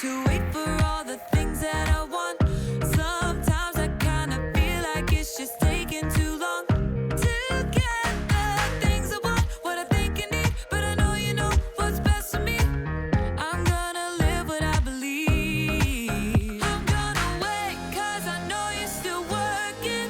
to wait for all the things that I want. Sometimes I kinda feel like it's just taking too long to get the things I want, what I think I need, but I know you know what's best for me. I'm gonna live what I believe. I'm gonna wait, cause I know you're still working.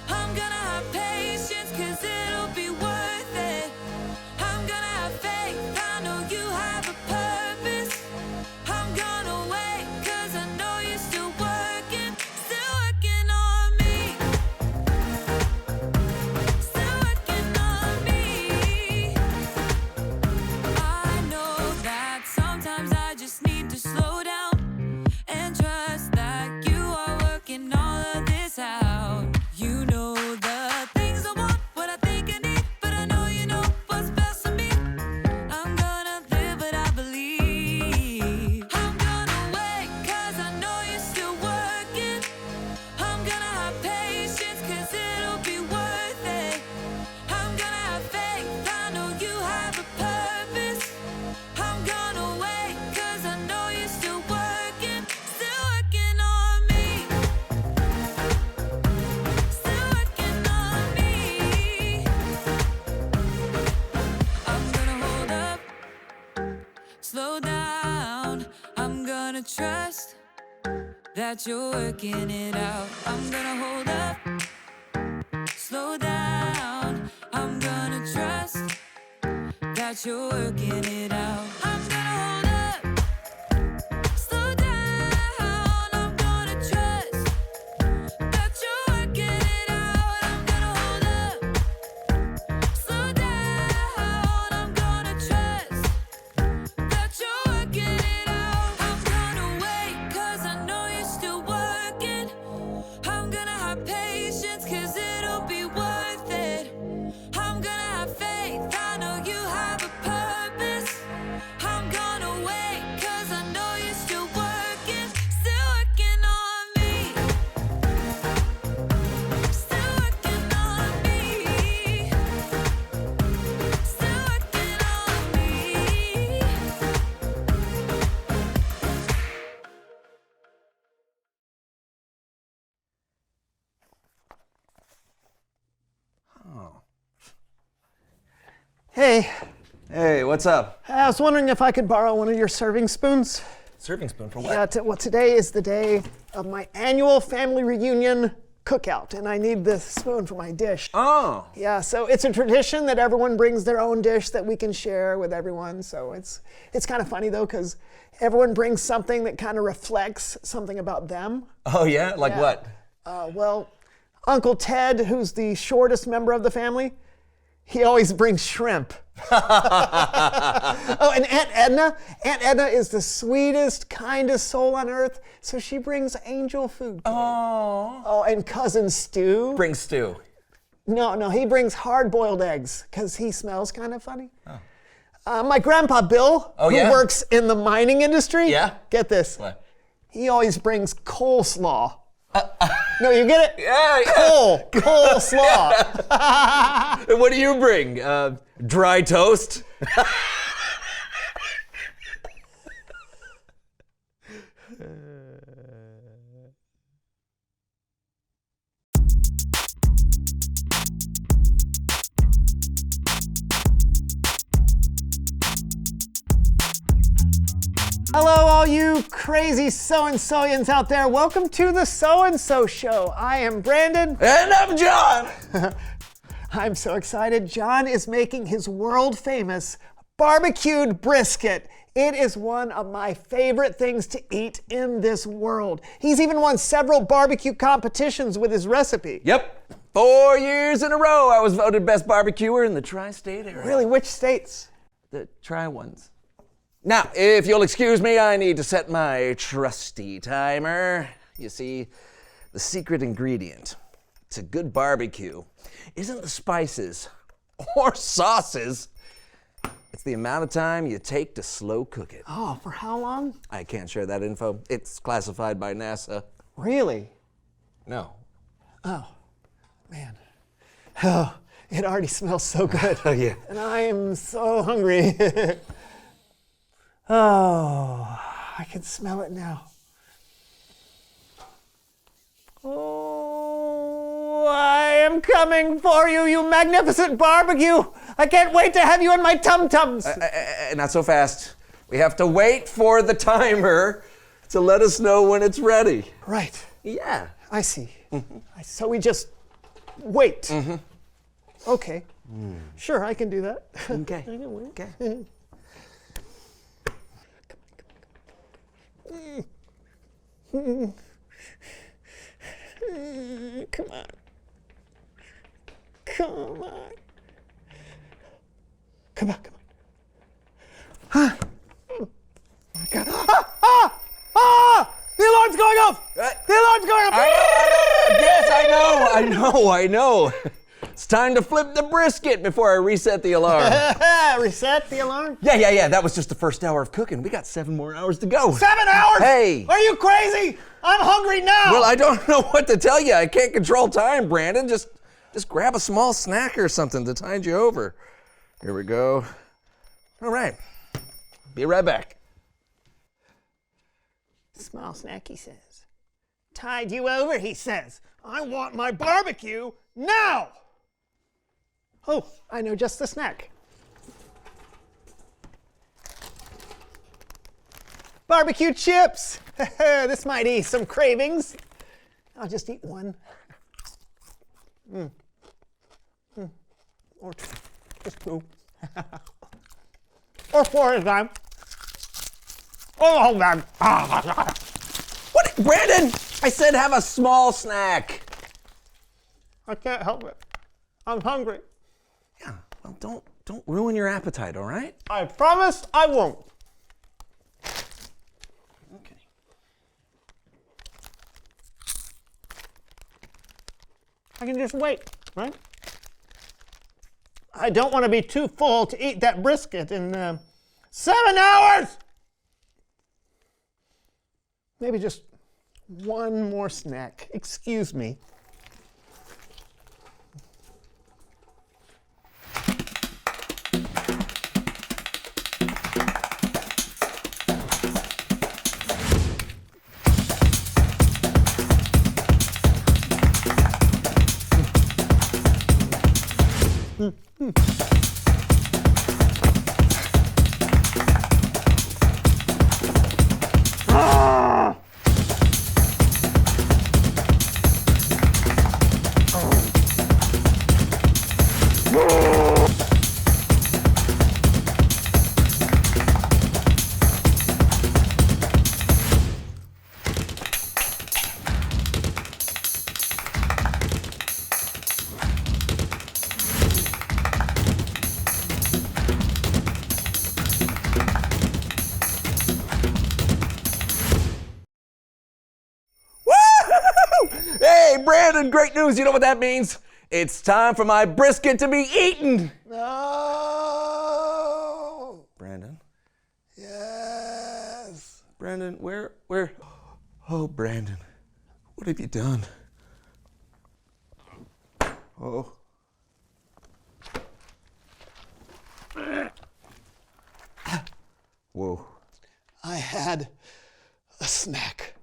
I'm gonna have patience, cause it'll be worth it. I'm gonna have faith, I know you have a purpose. I'm gonna wait, cause I know you're still working on me. Still working on me. I know that sometimes I just need to slow down and trust that you are working all of this out. You know the things I want, what I think I need, but I know you know what's best for me. I'm gonna live what I believe. I'm gonna wait, cause I know you're still working. I'm gonna have patience, cause it'll be worth it. I'm gonna have faith, I know you have a purpose. I'm gonna wait, cause I know you're still working on me. Still working on me. I'm gonna hold up, slow down. I'm gonna trust that you're working it out. I'm gonna hold up, slow down. I'm gonna trust that you're working it out. I'm gonna hold up, slow down. I'm gonna trust that you're working it out. I'm gonna hold up, slow down. I'm gonna trust that you're working it out. I'm gonna wait, cause I know you're still working. I'm gonna have patience, cause it'll be worth it. I'm gonna have faith, I know you have a purpose. I'm gonna wait, cause I know you're still working on me. Still working on me. Still working on me. Hey, Hey, what's up? I was wondering if I could borrow one of your serving spoons. Serving spoon for what? Yeah, well, today is the day of my annual family reunion cookout, and I need this spoon for my dish. Oh, Yeah, so it's a tradition that everyone brings their own dish that we can share with everyone. So it's kind of funny though, because everyone brings something that kind of reflects something about them. oh yeah? Like Yeah. what? Well, Uncle Ted, who's the shortest member of the family, he always brings shrimp. Oh, and Aunt Edna is the sweetest, kindest soul on earth, so she brings angel food. Oh. Oh, and Cousin Stu. Bring stew. No, he brings hard-boiled eggs because he smells kind of funny. My grandpa Bill, Oh, who yeah? works in the mining industry. Yeah? Get this. What? He always brings coleslaw. No, you get it? Yeah. Coleslaw. And what do you bring? Dry toast? Hello, all you crazy so-and-soians out there. Welcome to the So-and-So Show. I am Brandon. And I'm John. I'm so excited. John is making his world-famous barbecued brisket. It is one of my favorite things to eat in this world. He's even won several barbecue competitions with his recipe. Yep. 4 years in a row I was voted best barbecuer in the tri-state area. Really, which states? The tri-ones. Now, if you'll excuse me, I need to set my trusty timer. You see, the secret ingredient to good barbecue isn't the spices or sauces. It's the amount of time you take to slow cook it. Oh, for how long? I can't share that info. It's classified by NASA. Really? No. Oh, man. Oh, it already smells so good. Oh, yeah. And I am so hungry. Oh, I can smell it now. Oh, I am coming for you, you magnificent barbecue. I can't wait to have you in my tum-tums. Not so fast. We have to wait for the timer to let us know when it's ready. Right. Yeah. I see. So we just wait. Okay. Sure, I can do that. Okay. I can wait. Okay. Come on. Come on. Come on, come on. Huh? Oh my God. The alarm's going off! The alarm's going off! Yes, I know. It's time to flip the brisket before I reset the alarm. Reset the alarm? Yeah. That was just the first hour of cooking. We got 7 more hours to go. 7 hours? Hey. Are you crazy? I'm hungry now! Well, I don't know what to tell you. I can't control time, Brandon. Just grab a small snack or something to tide you over. Here we go. All right. Be right back. Small snack, he says. Tide you over, he says. I want my barbecue now! Oh, I know just the snack. Barbecue chips! This might ease some cravings. I'll just eat one. Or just 2. Or 4 at a time. Oh, man. What, Brandon? I said have a small snack. I can't help it. I'm hungry. Yeah, well, don't ruin your appetite, all right? I promise I won't. Okay. I can just wait, right? I don't want to be too full to eat that brisket in 7 hours! Maybe just one more snack. Excuse me. Hey, Brandon, great news. You know what that means? It's time for my brisket to be eaten. No. Brandon? Yes. Brandon, where? Oh, Brandon, what have you done? Oh. Whoa. I had a snack.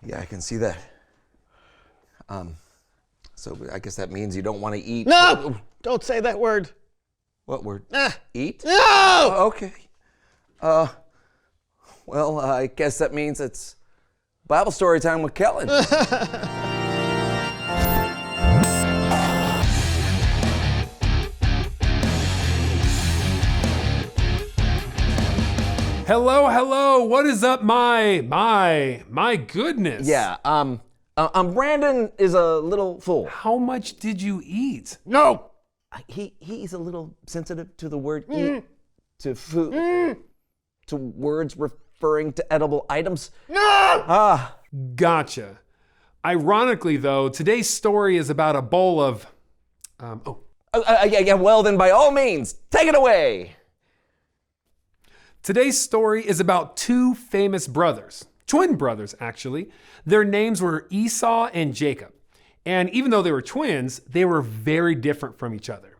Yeah, I can see that. So I guess that means you don't want to eat. No! Don't say that word. What word? Ah. Eat? No! Oh, okay. Well, I guess that means it's Bible story time with Kellen. Hello, what is up, my goodness. Yeah, Brandon is a little full. How much did you eat? No! He's a little sensitive to the word eat, to food, to words referring to edible items. No! Gotcha. Ironically, though, today's story is about a bowl of, Yeah, well then by all means, take it away. Today's story is about 2 famous brothers, twin brothers actually. Their names were Esau and Jacob. And even though they were twins, they were very different from each other.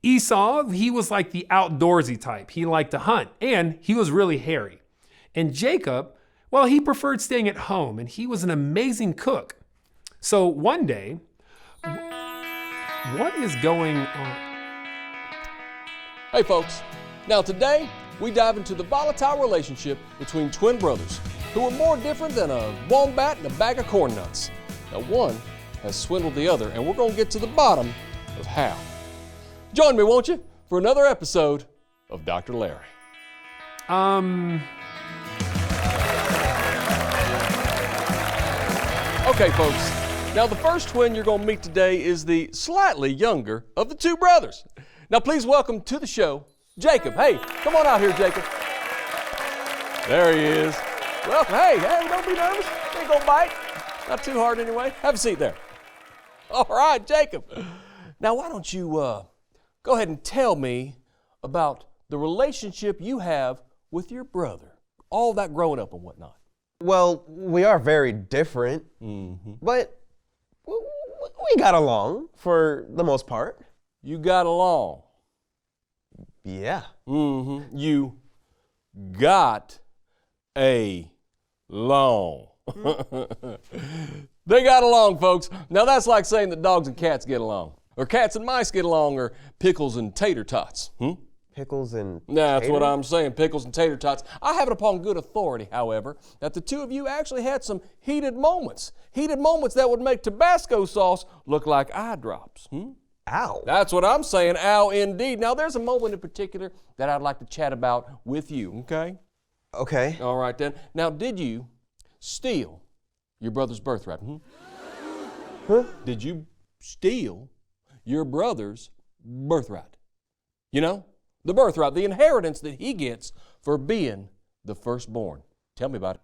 Esau, he was like the outdoorsy type. He liked to hunt, and he was really hairy. And Jacob, well, he preferred staying at home, and he was an amazing cook. So one day, what is going on? Hey folks, now today we dive into the volatile relationship between twin brothers who are more different than a wombat and a bag of corn nuts. Now one has swindled the other, and we're going to get to the bottom of how. Join me, won't you, for another episode of Dr. Larry. Okay, folks. Now, the first twin you're going to meet today is the slightly younger of the two brothers. Now, please welcome to the show, Jacob. Hey, come on out here, Jacob. There he is. Welcome. Hey, don't be nervous. Ain't gonna bite. Not too hard anyway. Have a seat there. All right, Jacob. Now, why don't you go ahead and tell me about the relationship you have with your brother, all that growing up and whatnot. Well, we are very different, but we got along for the most part. You got along. Yeah. You got along. They got along, folks. Now that's like saying that dogs and cats get along, or cats and mice get along, or pickles and tater tots. Pickles and That's tater? what I'm saying, pickles and tater tots. I have it upon good authority, however, that the two of you actually had some heated moments that would make Tabasco sauce look like eye drops. Ow. That's what I'm saying, ow indeed. Now there's a moment in particular that I'd like to chat about with you, okay? Okay. All right then. Now did you steal your brother's birthright? Huh? Did you steal your brother's birthright? You know, the birthright, the inheritance that he gets for being the firstborn. Tell me about it.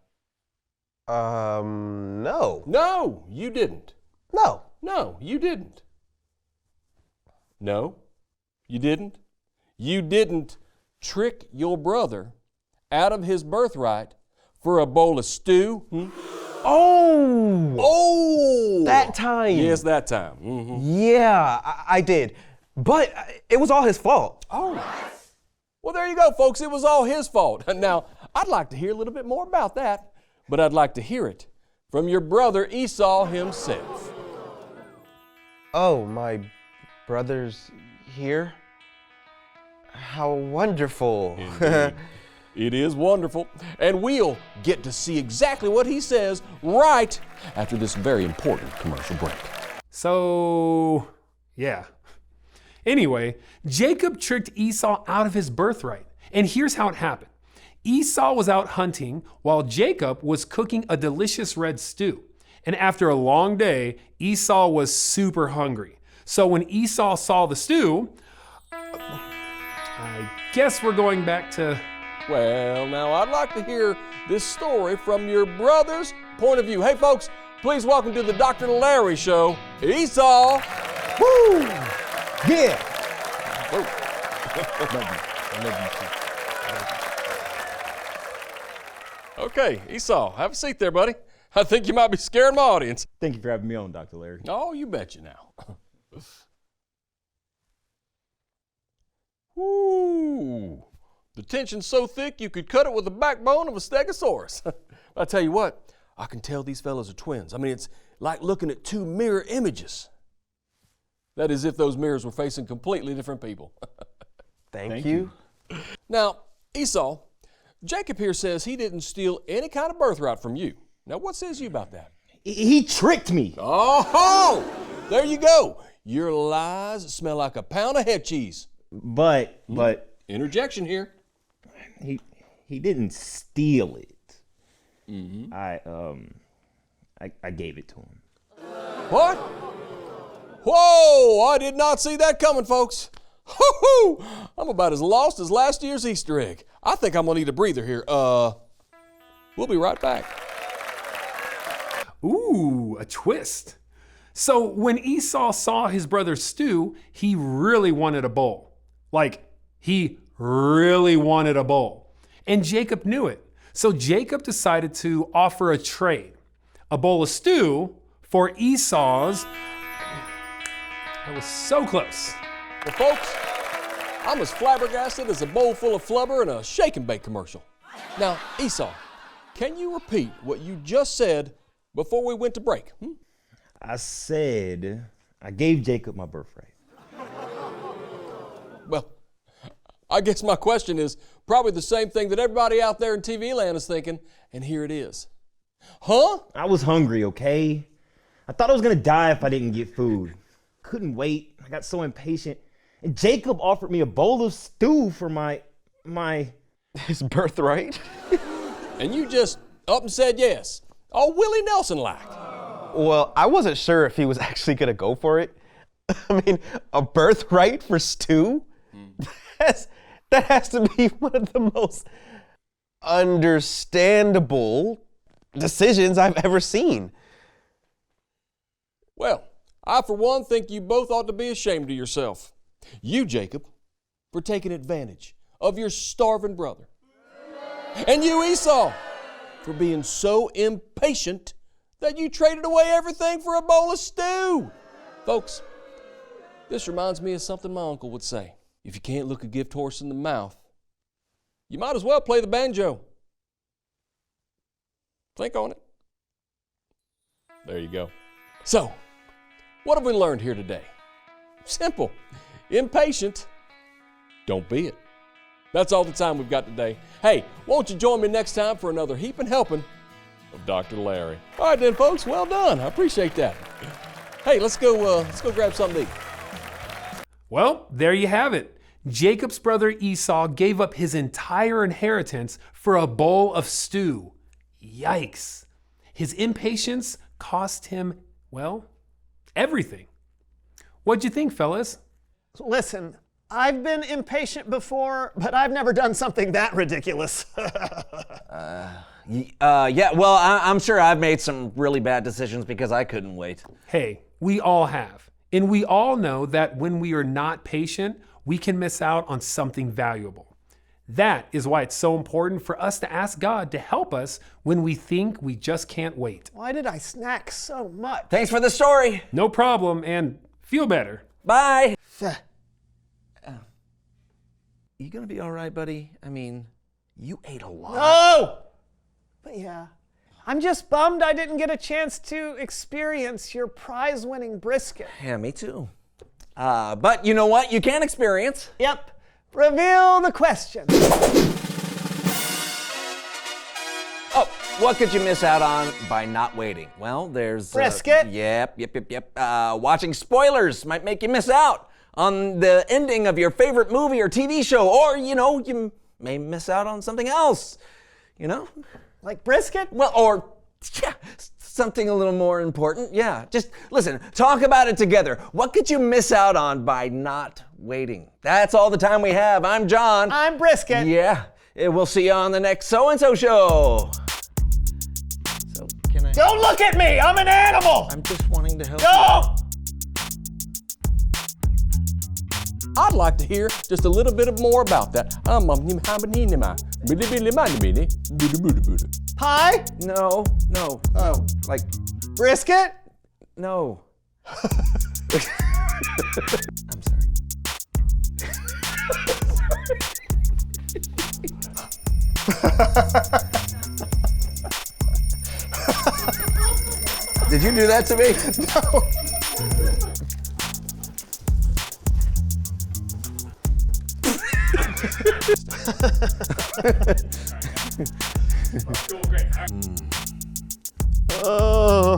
No. No, you didn't. No. No, you didn't. No, you didn't. You didn't trick your brother out of his birthright for a bowl of stew. Oh! Oh! That time. Yes, that time. Yeah, I did. But it was all his fault. Oh. Well, there you go, folks. It was all his fault. Now, I'd like to hear a little bit more about that, but I'd like to hear it from your brother Esau himself. Oh, my brother's here? How wonderful. Indeed. It is wonderful. And we'll get to see exactly what he says right after this very important commercial break. So, yeah. Anyway, Jacob tricked Esau out of his birthright. And here's how it happened. Esau was out hunting while Jacob was cooking a delicious red stew. And after a long day, Esau was super hungry. So when Esau saw the stew, I guess we're going back to... Well, now I'd like to hear this story from your brother's point of view. Hey, folks, please welcome to the Dr. Larry Show, Esau. Woo! Yeah! Whoa. Okay, Esau, have a seat there, buddy. I think you might be scaring my audience. Thank you for having me on, Dr. Larry. Oh, you betcha now. Woo! The tension's so thick you could cut it with the backbone of a stegosaurus. I tell you what, I can tell these fellows are twins. I mean, it's like looking at two mirror images. That is if those mirrors were facing completely different people. Thank you. Now, Esau, Jacob here says he didn't steal any kind of birthright from you. Now, what says you about that? He tricked me. Oh, there you go. Your lies smell like a pound of head cheese. But Interjection here. he didn't steal it. I gave it to him. What? Whoa, I did not see that coming, folks. Hoo-hoo! I'm about as lost as last year's Easter egg. I think I'm gonna need a breather here. We'll be right back. Ooh, a twist. So when Esau saw his brother's stew, he really wanted a bowl. Like, he really wanted a bowl. And Jacob knew it. So Jacob decided to offer a trade. A bowl of stew for Esau's... I was so close. Well, folks, I'm as flabbergasted as a bowl full of flubber in a shake and bake commercial. Now, Esau, can you repeat what you just said before we went to break? I said I gave Jacob my birthright. Well, I guess my question is probably the same thing that everybody out there in TV land is thinking, and here it is. Huh? I was hungry, okay? I thought I was gonna die if I didn't get food. Couldn't wait. I got so impatient. And Jacob offered me a bowl of stew for my His birthright? And you just up and said yes, all Willie Nelson-like. Well, I wasn't sure if he was actually gonna go for it. I mean, a birthright for stew? That has to be one of the most understandable decisions I've ever seen. Well, I for one think you both ought to be ashamed of yourself. You, Jacob, for taking advantage of your starving brother. And you, Esau, for being so impatient that you traded away everything for a bowl of stew. Folks, this reminds me of something my uncle would say. If you can't look a gift horse in the mouth, you might as well play the banjo. Think on it. There you go. So, what have we learned here today? Simple. Impatient, don't be it. That's all the time we've got today. Hey, won't you join me next time for another heaping helping of Dr. Larry? All right then, folks, well done. I appreciate that. Hey, let's go grab something to eat. Well, there you have it. Jacob's brother Esau gave up his entire inheritance for a bowl of stew. Yikes. His impatience cost him, well, everything. What'd you think, fellas? Listen, I've been impatient before, but I've never done something that ridiculous. Yeah, well, I'm sure I've made some really bad decisions because I couldn't wait. Hey, we all have. And we all know that when we are not patient, we can miss out on something valuable. That is why it's so important for us to ask God to help us when we think we just can't wait. Why did I snack so much? Thanks for the story. No problem, and feel better. Bye. You gonna be all right, buddy? I mean, you ate a lot. No! But yeah, I'm just bummed I didn't get a chance to experience your prize-winning brisket. Yeah, me too. But you know what? You can experience. Yep. Reveal the question. Oh, what could you miss out on by not waiting? Well, there's... Brisket? Yep. Watching spoilers might make you miss out on the ending of your favorite movie or TV show, or, you may miss out on something else, Like brisket? Well, or, yeah, something a little more important. Yeah, just listen, talk about it together. What could you miss out on by not waiting? That's all the time we have. I'm John. I'm brisket. Yeah, we'll see you on the next So-and-So show. So, can I... Don't look at me! I'm an animal! I'm just wanting to help Go! I'd like to hear just a little bit more about that. Pie? No. Oh. Like, Brisket? no. I'm sorry. Did you do that to me? No. Oh.